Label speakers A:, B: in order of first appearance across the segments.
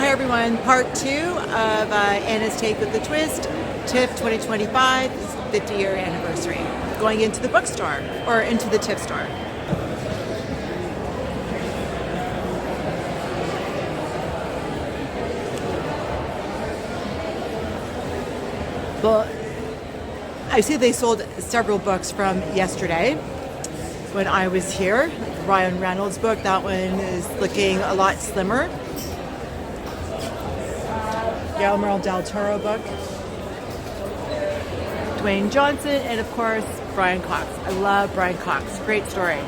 A: Hi everyone, part 2 of Anna's Take with the Twist, TIFF 2025, 50-year anniversary. Going into the bookstore, or into the TIFF store. Well, I see they sold several books from yesterday when I was here. Ryan Reynolds' book, that one is looking a lot slimmer. Guillermo del Toro book. Dwayne Johnson, and of course, Brian Cox. I love Brian Cox. Great story.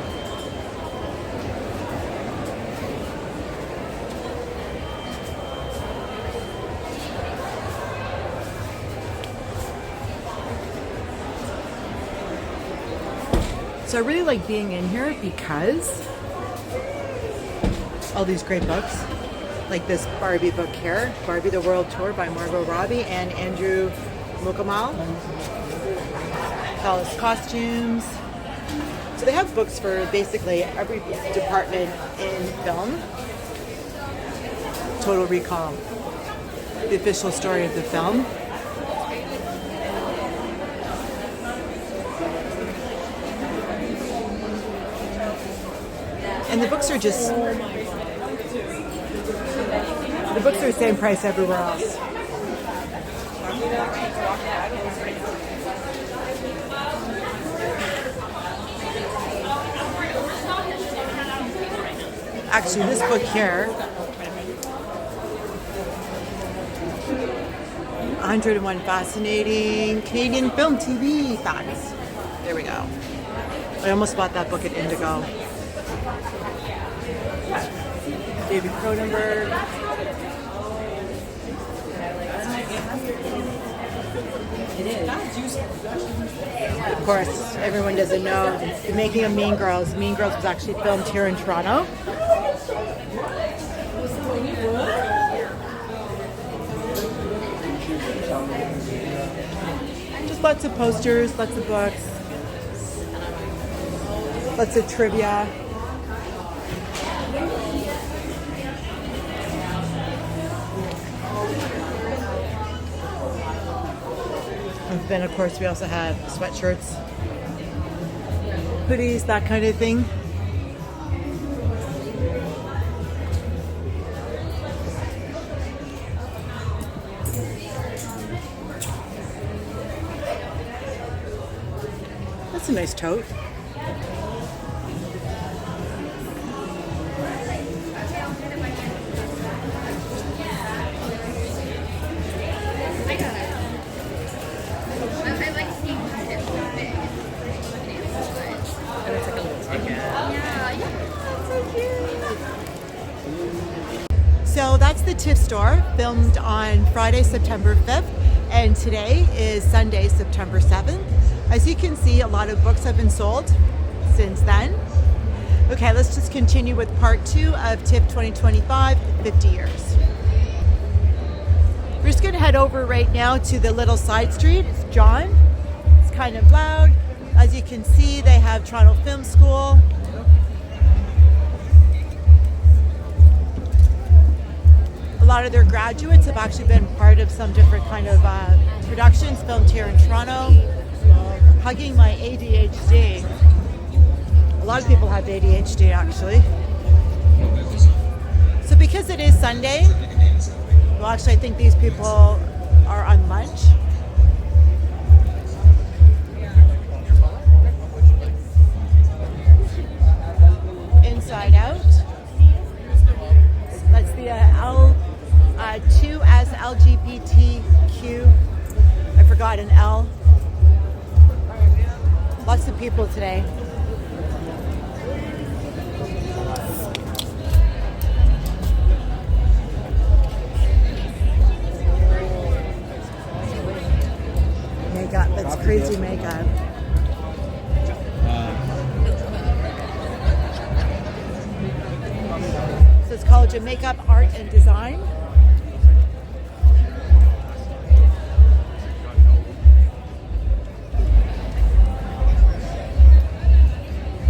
A: So I really like being in here because all these great books, like this Barbie book here, Barbie the World Tour by Margot Robbie and Andrew Mukamal. Palace costumes. So they have books for basically every department in film. Total Recall, the official story of the film. And the books are just, the books are the same price everywhere else. Actually, this book here, 101 Fascinating Canadian Film TV Facts. There we go. I almost bought that book at Indigo. David Cronenberg. Of course, everyone doesn't know the making of Mean Girls. Mean Girls was actually filmed here in Toronto. Just lots of posters, lots of books, lots of trivia. And then, of course, we also have sweatshirts, hoodies, that kind of thing. That's a nice tote. So that's the TIFF store, filmed on Friday, September 5th, and today is Sunday, September 7th. As you can see, a lot of books have been sold since then. Okay, let's just continue with part 2 of TIFF 2025, 50 years. We're just gonna head over right now to the little side street. It's John. It's kind of loud. As you can see, they have Toronto Film School. A lot of their graduates have actually been part of some different kind of productions filmed here in Toronto. Hugging my ADHD. A lot of people have ADHD actually. So because it is Sunday, well actually I think these people are on lunch. Inside Out. That's the L2S LGBTQ. I forgot an L. Lots of people today. Makeup, that's crazy makeup. So it's College of Makeup, Art and Design.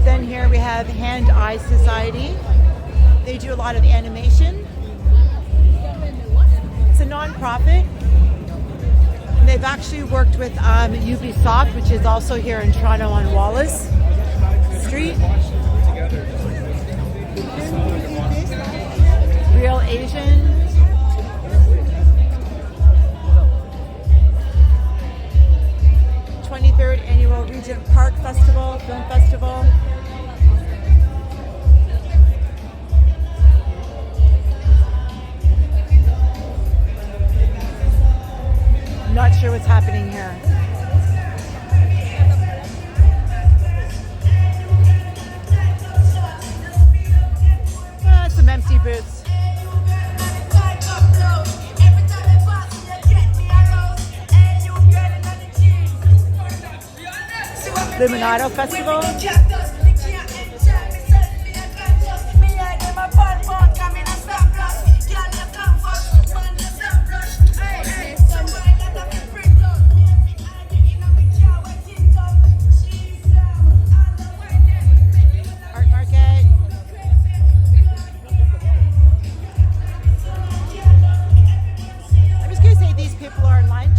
A: Then here we have Hand Eye Society. They do a lot of animation. nonprofit. And they've actually worked with Ubisoft, which is also here in Toronto on Wallace Street. Real Asian. 23rd Annual Regent Park Festival, Film Festival. Not sure what's happening here. Some empty booths. Luminato Festival. Art market. I'm just going to say these people are in lunch.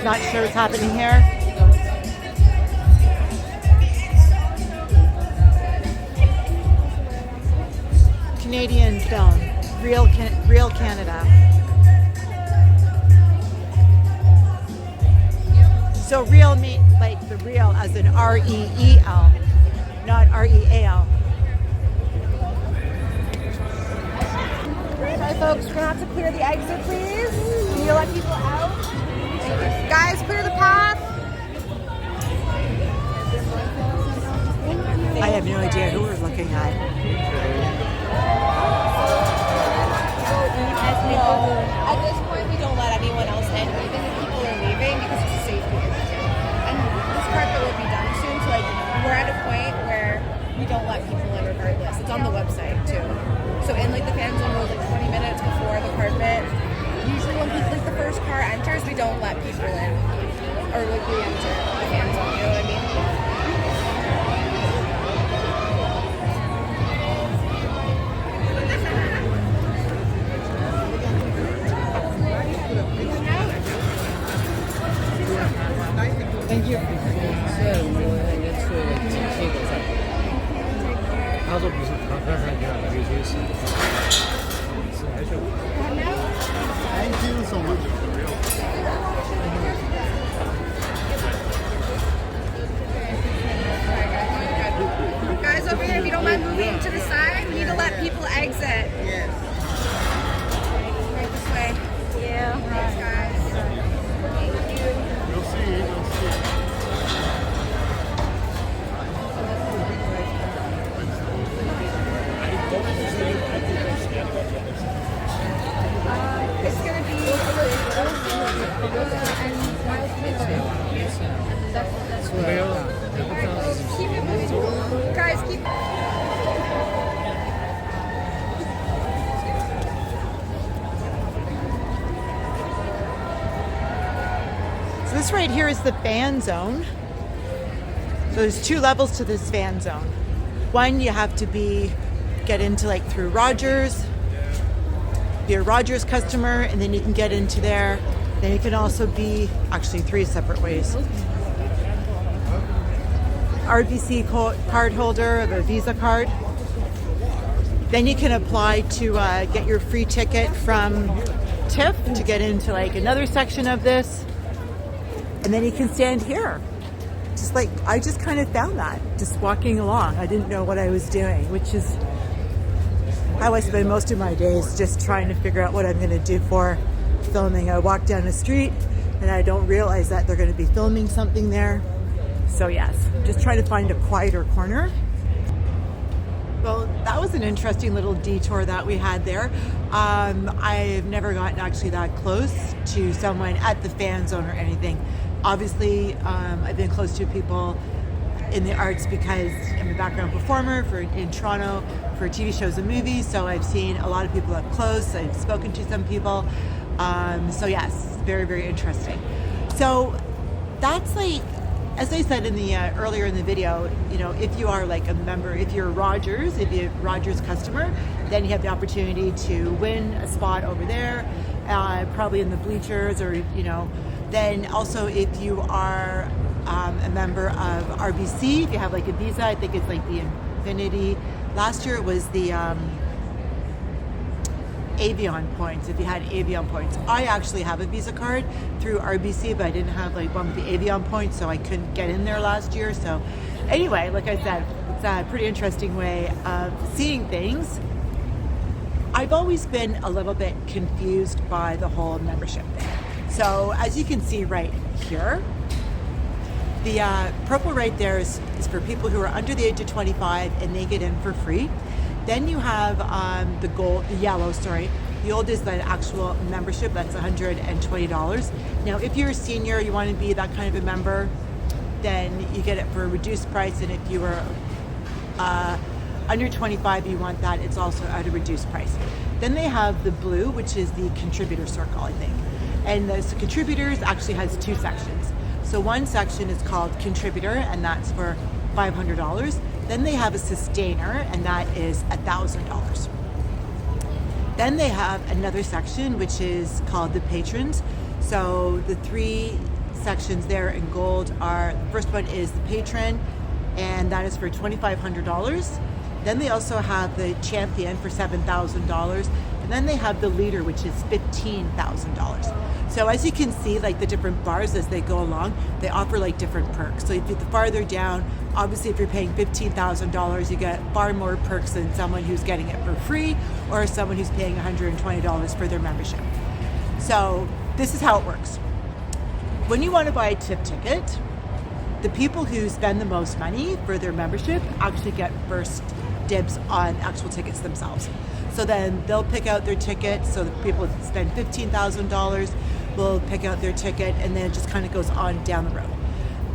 A: Not sure what's happening here. Canadian film, real Canada. So real mean like the real as in R-E-E-L, not R-E-A-L.
B: Hi folks, we're gonna have to clear the exit, please. Can you let people out? Guys, clear the path.
A: I have no idea who we're looking at.
B: At this point, we don't let anyone else in, even if people are leaving, because it's a safety issue. And this carpet will be done soon, so we're at a point where we don't let people in regardless. It's on the website too. So in the fan zone, we're 20 minutes before the carpet. Usually when people, the first car enters, we don't let people in or re-enter the fan zone. You know what I mean?
A: Thank you.
C: 他说不是，他刚才给他有些是还是。Thank you so much.
B: Guys over here, if you don't mind moving to the side, we need to let people exit.
C: Yes.
B: Right this way. Yeah. Thanks, guys. Thank you.
C: You'll see. You'll see.
B: It's gonna be keep it moving. Guys, keep.
A: So this right here is the fan zone. So there's two levels to this fan zone. One, you have to get into through Rogers, be a Rogers customer, and then you can get into there. Then you can also be actually three separate ways. RBC card holder of a Visa card. Then you can apply to get your free ticket from TIFF to get into another section of this. And then you can stand here. I just kind of found that just walking along. I didn't know what I was doing, which is how I spend most of my days, just trying to figure out what I'm going to do for filming. I walk down the street and I don't realize that they're going to be filming something there. So yes, just trying to find a quieter corner. Well, that was an interesting little detour that we had there. I've never gotten actually that close to someone at the fan zone or anything. Obviously, I've been close to people in the arts because I'm a background performer in Toronto for TV shows and movies. So I've seen a lot of people up close. I've spoken to some people. So yes, very, very interesting. So that's as I said in the earlier in the video, if you are like a member, if you're Rogers, if you're a Rogers customer, then you have the opportunity to win a spot over there, probably in the bleachers, or then also if you are a member of RBC, if you have like a Visa, I think it's like the Infinity. Last year it was the Avion points, if you had Avion points. I actually have a Visa card through RBC, but I didn't have like one with the Avion points, so I couldn't get in there last year. So anyway, like I said, it's a pretty interesting way of seeing things. I've always been a little bit confused by the whole membership thing. So as you can see right here, the purple right there is for people who are under the age of 25 and they get in for free. Then you have the yellow, The old is the actual membership, that's $120. Now, if you're a senior, you want to be that kind of a member, then you get it for a reduced price. And if you are under 25, you want that, it's also at a reduced price. Then they have the blue, which is the contributor circle, I think. And the contributors actually has two sections. So one section is called contributor, and that's for $500. Then they have a sustainer, and that is $1,000. Then they have another section, which is called the patrons. So the three sections there in gold are, the first one is the patron, and that is for $2,500. Then they also have the champion for $7,000. And then they have the leader, which is $15,000. So as you can see, like the different bars as they go along, they offer like different perks. So if you're farther down, obviously if you're paying $15,000, you get far more perks than someone who's getting it for free or someone who's paying $120 for their membership. So this is how it works. When you want to buy a TIFF ticket, the people who spend the most money for their membership actually get first dibs on actual tickets themselves. So then they'll pick out their tickets. So the people that spend $15,000 will pick out their ticket, and then it just kind of goes on down the road.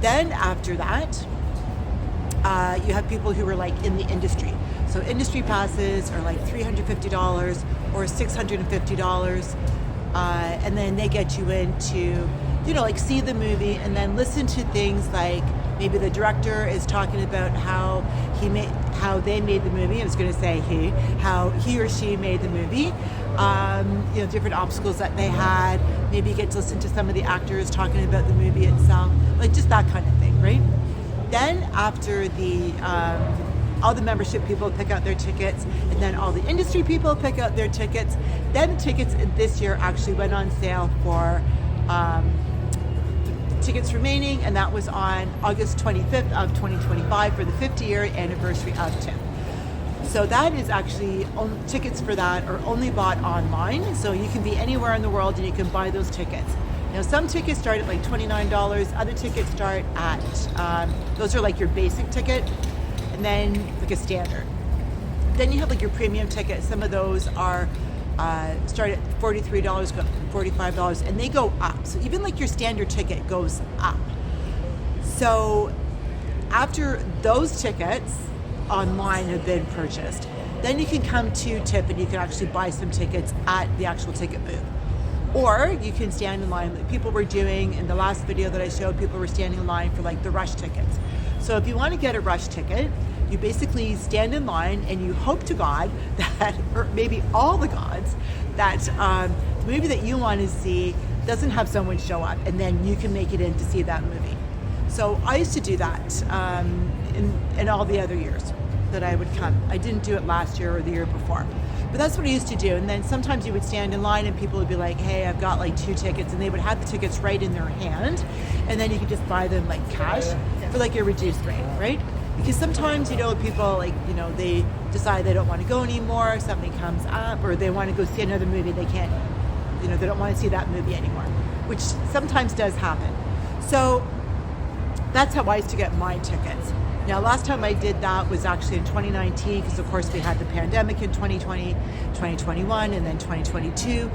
A: Then after that, you have people who are like in the industry. So industry passes are like $350 or $650, and then they get you into, like see the movie and then listen to things like maybe the director is talking about how they made the movie. I was going to say how he or she made the movie. Different obstacles that they had. Maybe you get to listen to some of the actors talking about the movie itself, like just that kind of thing, right? Then after all the membership people pick out their tickets, and then all the industry people pick out their tickets. Then the tickets this year actually went on sale for tickets remaining, and that was on August 25th of 2025 for the 50-year anniversary of TIFF. So that is actually, tickets for that are only bought online, so you can be anywhere in the world and you can buy those tickets. Now some tickets start at like $29, other tickets start at, those are like your basic ticket, and then like a standard. Then you have like your premium ticket. Some of those are start at $43, go up to $45, and they go up. So even like your standard ticket goes up. So after those tickets online have been purchased, then you can come to TIFF and you can actually buy some tickets at the actual ticket booth. Or you can stand in line, like people were doing in the last video that I showed, people were standing in line for like the rush tickets. So if you want to get a rush ticket, you basically stand in line and you hope to God that, or maybe all the gods, that the movie that you want to see doesn't have someone show up, and then you can make it in to see that movie. So I used to do that in all the other years that I would come. I didn't do it last year or the year before, but that's what I used to do. And then sometimes you would stand in line and people would be like, hey, I've got like 2 tickets, and they would have the tickets right in their hand, and then you could just buy them like cash for like a reduced rate, right? Because sometimes, people they decide they don't want to go anymore, something comes up, or they want to go see another movie, they can't, they don't want to see that movie anymore, which sometimes does happen. So that's how I used to get my tickets. Now, last time I did that was actually in 2019, because of course we had the pandemic in 2020, 2021, and then 2022,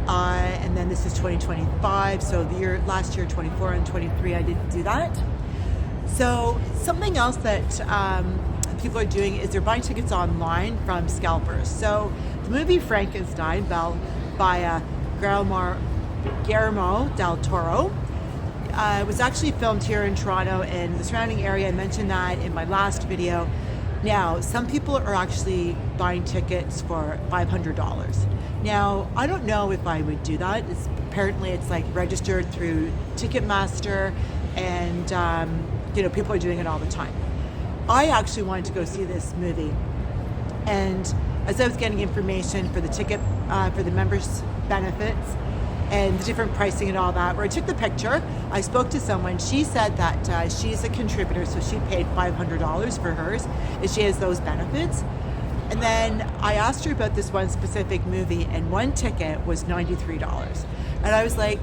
A: and then this is 2025. So last year, 24 and 23, I didn't do that. So something else that people are doing is they're buying tickets online from scalpers. So the movie Frankenstein by Guillermo del Toro, was actually filmed here in Toronto and the surrounding area. I mentioned that in my last video. Now, some people are actually buying tickets for $500. Now, I don't know if I would do that. Apparently it's like registered through Ticketmaster, and people are doing it all the time. I actually wanted to go see this movie, and as I was getting information for the ticket, for the members' benefits and the different pricing and all that, where I took the picture, I spoke to someone. She said that she's a contributor, so she paid $500 for hers, and she has those benefits. And then I asked her about this one specific movie, and one ticket was $93. And I was like,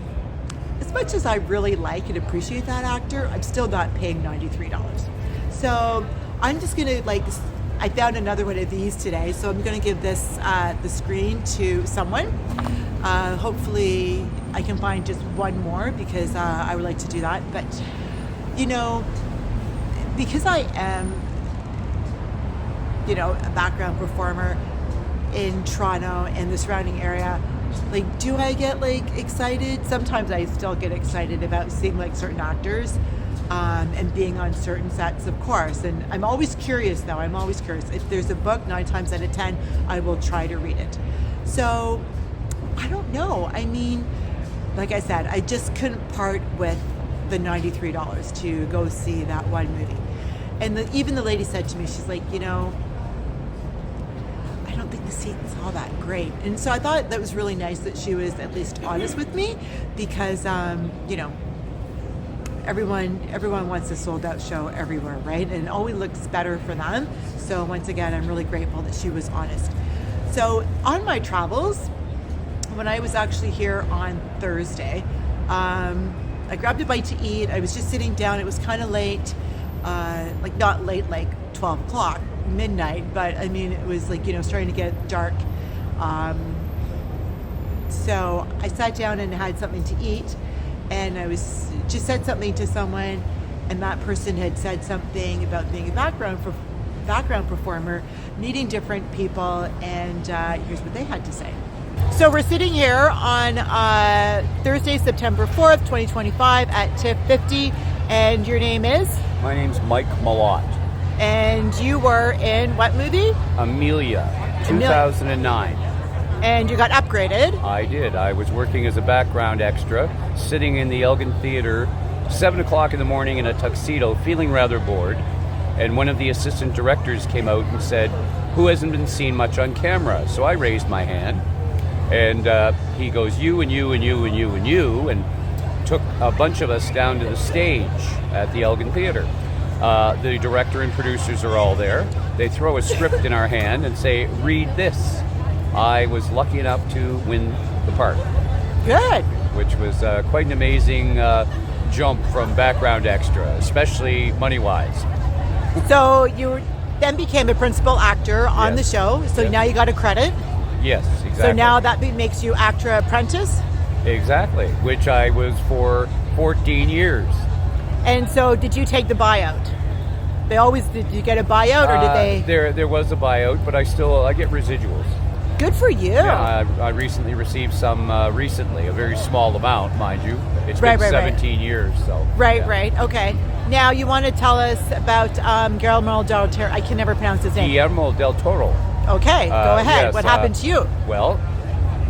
A: as much as I really like and appreciate that actor, I'm still not paying $93. So I'm just gonna I found another one of these today, so I'm gonna give this the screen to someone. Hopefully I can find just one more, because I would like to do that. But because I am a background performer in Toronto and the surrounding area, do I get excited? Sometimes I still get excited about seeing certain actors and being on certain sets, of course. And I'm always curious, though. I'm always curious. If there's a book, 9 times out of 10, I will try to read it. So I don't know. I mean, like I said, I just couldn't part with the $93 to go see that one movie. And even the lady said to me, she's like, I don't think the seat's all that great. And so I thought that was really nice that she was at least honest with me, because everyone wants a sold out show everywhere, right? And it always looks better for them. So once again, I'm really grateful that she was honest. So on my travels, when I was actually here on Thursday, I grabbed a bite to eat. I was just sitting down. It was kind of late, not late, 12 o'clock, midnight, but I mean, it was starting to get dark. So I sat down and had something to eat, and I was just said something to someone, and that person had said something about being a background performer, meeting different people, and here's what they had to say. So we're sitting here on Thursday, September 4th, 2025 at TIFF 50, and your name is?
D: My name's Mike Mallot.
A: And you were in what movie?
D: Amelia, 2009.
A: And you got upgraded?
D: I did. I was working as a background extra, sitting in the Elgin Theatre, 7 o'clock in the morning in a tuxedo, feeling rather bored. And one of the assistant directors came out and said, "Who hasn't been seen much on camera?" So I raised my hand. And he goes, "You and you and you and you and you," and took a bunch of us down to the stage at the Elgin Theatre. The director and producers are all there. They throw a script in our hand and say, "Read this." I was lucky enough to win the part.
A: Good.
D: Which was quite an amazing jump from background extra, especially money-wise.
A: So you then became a principal actor on the show. So now you got a credit.
D: Yes, exactly.
A: So now that makes you actor apprentice?
D: Exactly, which I was for 14 years.
A: And so did you take the buyout? Did you get a buyout, or did they?
D: There was a buyout, but I get residuals.
A: Good for you.
D: Yeah, I recently received some, a very small amount, mind you. It's been 17 years, so.
A: Right, okay. Now you want to tell us about Guillermo del Toro. I can never pronounce his name.
D: Guillermo del Toro.
A: Okay, go ahead.
D: Yes,
A: what happened to you?
D: Well,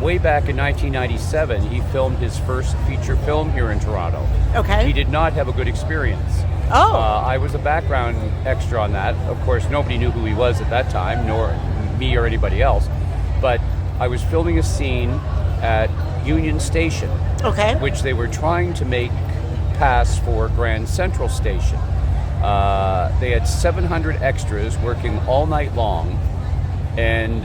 D: way back in 1997, he filmed his first feature film here in Toronto.
A: Okay.
D: He did not have a good experience.
A: Oh.
D: I was a background extra on that. Of course, nobody knew who he was at that time, nor me or anybody else. But I was filming a scene at Union Station, which they were trying to make pass for Grand Central Station. They had 700 extras working all night long, and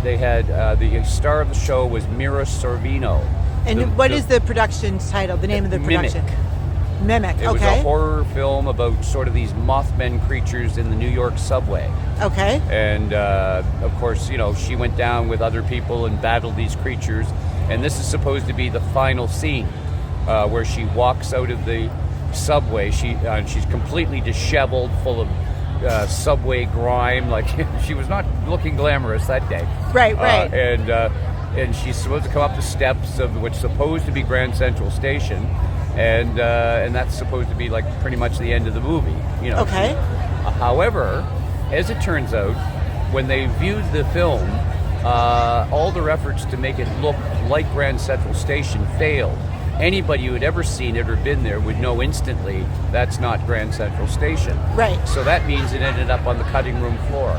D: they had the star of the show was Mira Sorvino.
A: And what is the production title, the name of the production? Mimic,
D: It was a horror film about sort of these Mothman creatures in the New York subway.
A: Okay.
D: And, of course, she went down with other people and battled these creatures. And this is supposed to be the final scene where she walks out of the subway. She's completely disheveled, full of subway grime. Like, she was not looking glamorous that day.
A: Right.
D: And she's supposed to come up the steps of what's supposed to be Grand Central Station. and that's supposed to be like pretty much the end of the movie. You know.
A: Okay.
D: However, as it turns out, when they viewed the film, all their efforts to make it look like Grand Central Station failed. Anybody who had ever seen it or been there would know instantly that's not Grand Central Station.
A: Right.
D: So that means it ended up on the cutting room floor.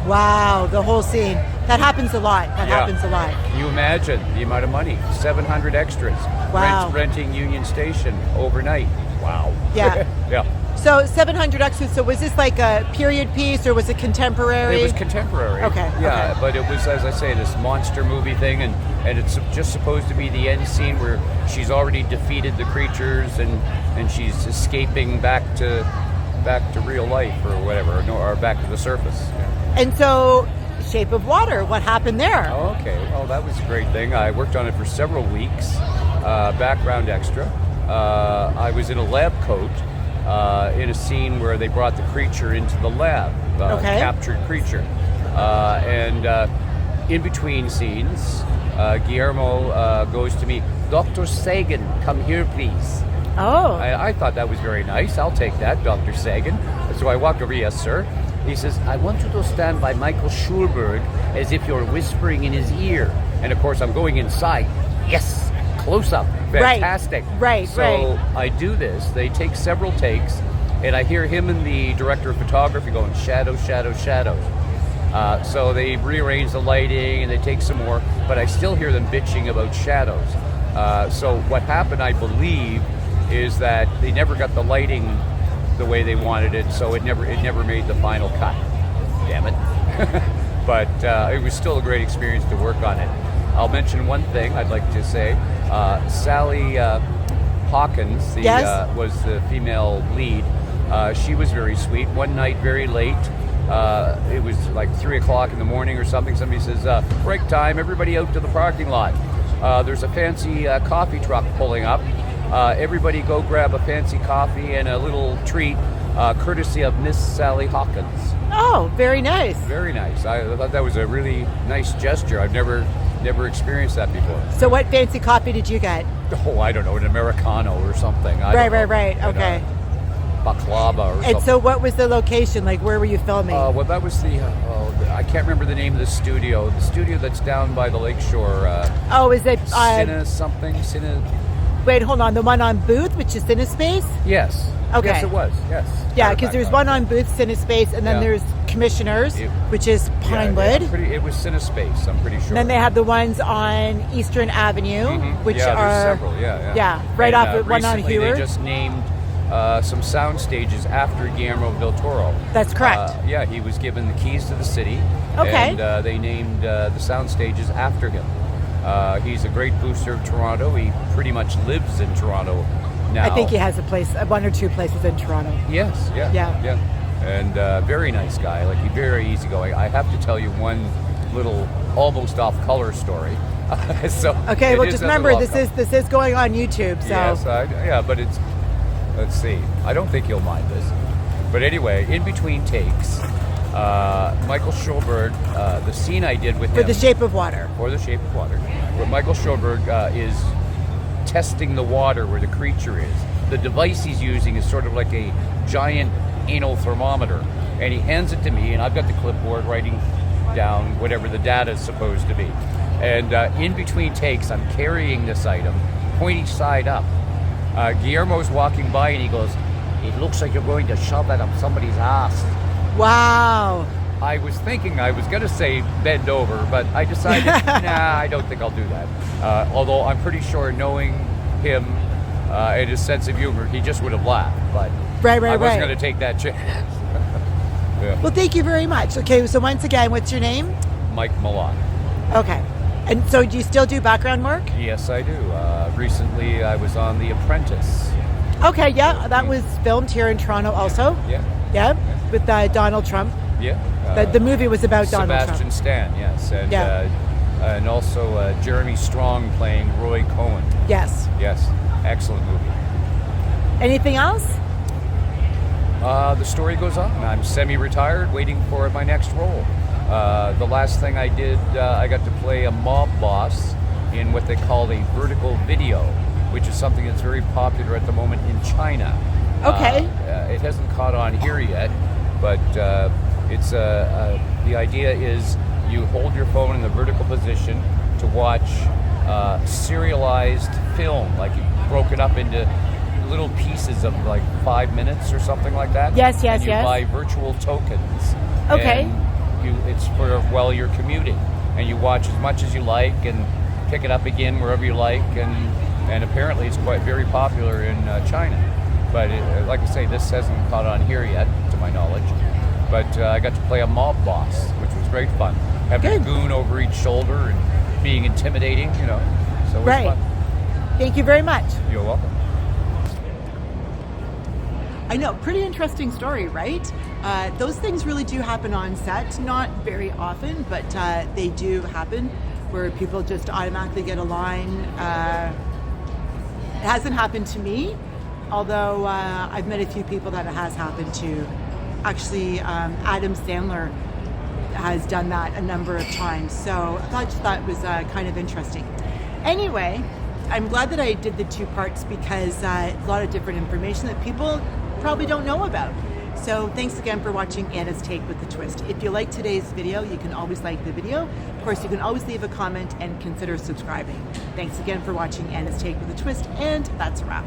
A: Wow, the whole scene. That happens a lot. That happens a lot.
D: Can you imagine the amount of money? 700 extras.
A: Wow.
D: Renting Union Station overnight. Wow.
A: Yeah.
D: Yeah.
A: So 700 extras. So was this like a period piece or was it contemporary?
D: It was contemporary.
A: Okay.
D: Yeah,
A: okay.
D: but it was, as I say, this monster movie thing, and it's just supposed to be the end scene where she's already defeated the creatures and she's escaping back to real life or whatever, or back to the surface. Yeah.
A: And so, Shape of Water, what happened there?
D: Oh, okay. Well, that was a great thing. I worked on it for several weeks, background extra. I was in a lab coat in a scene where they brought the creature into the lab, captured creature. And in between scenes, Guillermo goes to me, Dr. Sagan, come here, please.
A: Oh.
D: I thought that was very nice. I'll take that, Dr. Sagan. So I walked over, yes, sir. He says, I want you to stand by Michael Schulberg as if you're whispering in his ear. And of course, I'm going inside. Yes, close up. Fantastic.
A: Right.
D: So I do this. They take several takes, and I hear him and the director of photography going, shadow, shadow, shadow. So they rearrange the lighting, and they take some more, but I still hear them bitching about shadows. So what happened, I believe, is that they never got the lighting the way they wanted it, so it never made the final cut. Damn it. But it was still a great experience to work on it. I'll mention one thing I'd like to say. Sally Hawkins was the female lead. She was very sweet. One night, very late, it was like 3 o'clock in the morning or something. Somebody says, break time, everybody out to the parking lot. There's a fancy coffee truck pulling up. Everybody go grab a fancy coffee and a little treat, courtesy of Miss Sally Hawkins.
A: Oh, very nice.
D: Very nice. I thought that was a really nice gesture. I've never experienced that before.
A: So what fancy coffee did you get?
D: Oh, I don't know, an Americano or something.
A: Right. Okay.
D: Baklava or something.
A: And so what was the location? Like, where were you filming?
D: Well, that was I can't remember the name of the studio. The studio that's down by the lakeshore.
A: Is it?
D: Cine.
A: Wait, hold on. The one on Booth, which is CineSpace?
D: Yes.
A: Okay.
D: Yes, it was. Yes.
A: Yeah, because there's one on Booth, CineSpace, and then there's Commissioners, which is Pinewood.
D: It was CineSpace, I'm pretty sure.
A: And then they have the ones on Eastern Avenue, which
D: there's
A: are
D: several.
A: Yeah, right off of one on Hewer.
D: They just named some sound stages after Guillermo del Toro.
A: That's correct.
D: He was given the keys to the city.
A: Okay.
D: And they named the sound stages after him. He's a great booster of Toronto. He pretty much lives in Toronto now.
A: I think he has one or two places in Toronto.
D: Yes, yeah. And very nice guy. Like, he's very easygoing. I have to tell you one little almost off-color story.
A: Okay, well, just remember this is going on YouTube. So
D: yes, but it's. Let's see. I don't think you'll mind this. But anyway, in between takes, Michael Schulberg, the scene I did with him...
A: For The Shape of Water.
D: Where Michael Schulberg is testing the water where the creature is. The device he's using is sort of like a giant anal thermometer. And he hands it to me, and I've got the clipboard writing down whatever the data is supposed to be. And in between takes, I'm carrying this item, pointy side up. Guillermo's walking by, and he goes, "It looks like you're going to shove it up somebody's ass."
A: Wow.
D: I was thinking I was going to say bend over, but I decided, nah, I don't think I'll do that. Although I'm pretty sure, knowing him and his sense of humor, he just would have laughed. But I wasn't going to take that chance. Yeah.
A: Well, thank you very much. Okay, so once again, what's your name?
D: Mike Mallot.
A: Okay. And so do you still do background work?
D: Yes, I do. Recently, I was on The Apprentice.
A: Okay, yeah. That was filmed here in Toronto also. Yeah, with Donald Trump.
D: Yeah.
A: The movie was about Donald Trump.
D: Sebastian Stan, yes. And also Jeremy Strong playing Roy Cohen.
A: Yes.
D: Yes. Excellent movie.
A: Anything else?
D: The story goes on. I'm semi-retired, waiting for my next role. The last thing I did, I got to play a mob boss in what they call a vertical video. which is something that's very popular at the moment in China.
A: Okay.
D: It hasn't caught on here yet, but it's the idea is you hold your phone in the vertical position to watch serialized film, like broken up into little pieces of like 5 minutes or something like that.
A: Yes,
D: and you
A: yes.
D: buy virtual tokens.
A: Okay.
D: And it's for while you're commuting, and you watch as much as you like and pick it up again wherever you like, and apparently it's quite very popular in China. But like I say, this hasn't caught on here yet, to my knowledge. But I got to play a mob boss, which was great fun. Having a goon over each shoulder and being intimidating, So it was fun.
A: Thank you very much.
D: You're welcome.
A: I know, pretty interesting story, right? Those things really do happen on set, not very often, but they do happen where people just automatically get a line. It hasn't happened to me, although I've met a few people that it has happened to. Actually, Adam Sandler has done that a number of times, so I just thought it was kind of interesting. Anyway, I'm glad that I did the 2 parts because a lot of different information that people probably don't know about. So thanks again for watching Anna's Take with the Twist. If you like today's video, you can always like the video. Of course, you can always leave a comment and consider subscribing. Thanks again for watching Anna's Take with the Twist, and that's a wrap.